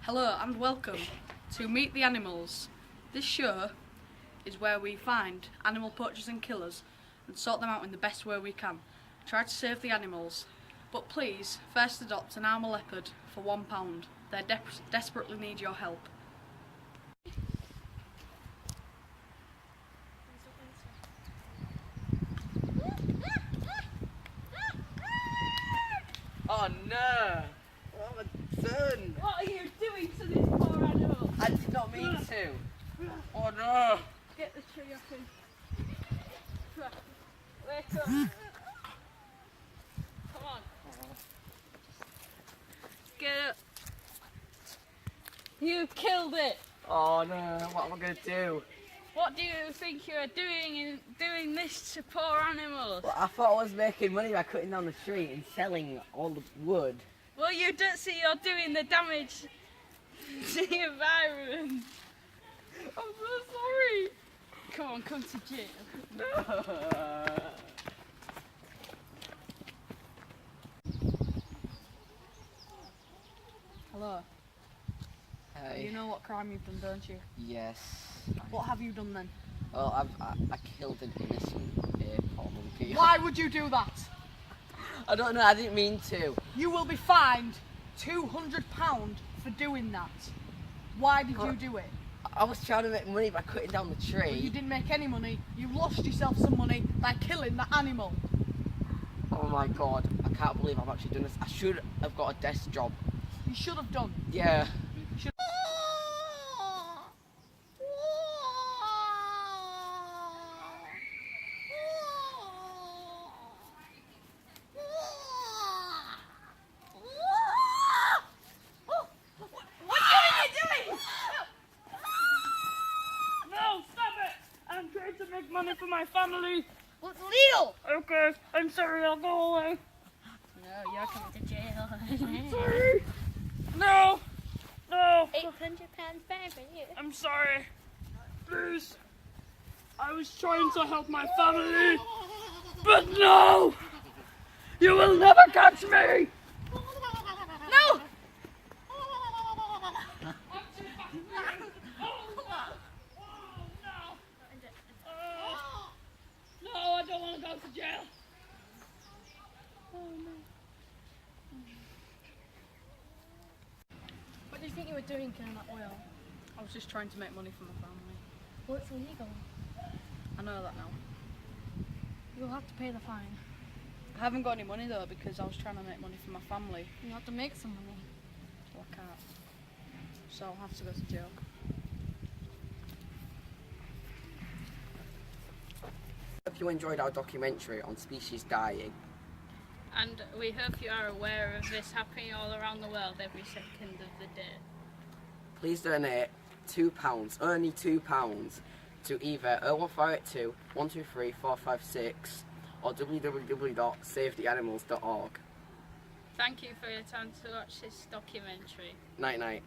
Hello and welcome to Meet the Animals. This show is where we find animal poachers and killers and sort them out in the best way we can. Try to save the animals, but please first adopt an Alma leopard for £1. They desperately need your help. Oh no! What have I done? What are you doing to this poor animal? I did not mean to. Oh no! Get the tree up in. Wake up. Come on. Get up. You killed it. Oh no! What am I gonna do? What do you think you are doing this to poor animals? Well, I thought I was making money by cutting down the tree and selling all the wood. Well, you don't see you're doing the damage to the environment. I'm so sorry. Come on, come to jail. No. Hello. Hey. You know what crime you've done, don't you? Yes. What have you done then? Well, I killed an innocent poor monkey. Why would you do that? I don't know. I didn't mean to. You will be fined £200 for doing that. Why did you do it? I was trying to make money by cutting down the tree. Well, you didn't make any money. You lost yourself some money by killing the animal. Oh my god! I can't believe I've actually done this. I should have got a desk job. You should have done. Yeah. No, stop it! I'm trying to make money for my family. Well, it's illegal! Okay, I'm sorry, I'll go away. No, you're coming to jail. Sorry. No! No! £800 fine for you. I'm sorry. Please. I was trying to help my family. But no! You will never catch me! No! No, I don't want to go to jail. Oh no. What do you think you were doing killing that oil? I was just trying to make money for my family. Well, it's illegal. I know that now. You'll have to pay the fine. I haven't got any money though because I was trying to make money for my family. You have to make some money. So I can't. So I'll have to go to jail. Hope you enjoyed our documentary on species dying. And we hope you are aware of this happening all around the world every second of the day. Please donate £2, only £2, to either 01582 123 456 or www.savetheanimals.org. Thank you for your time to watch this documentary. Night night.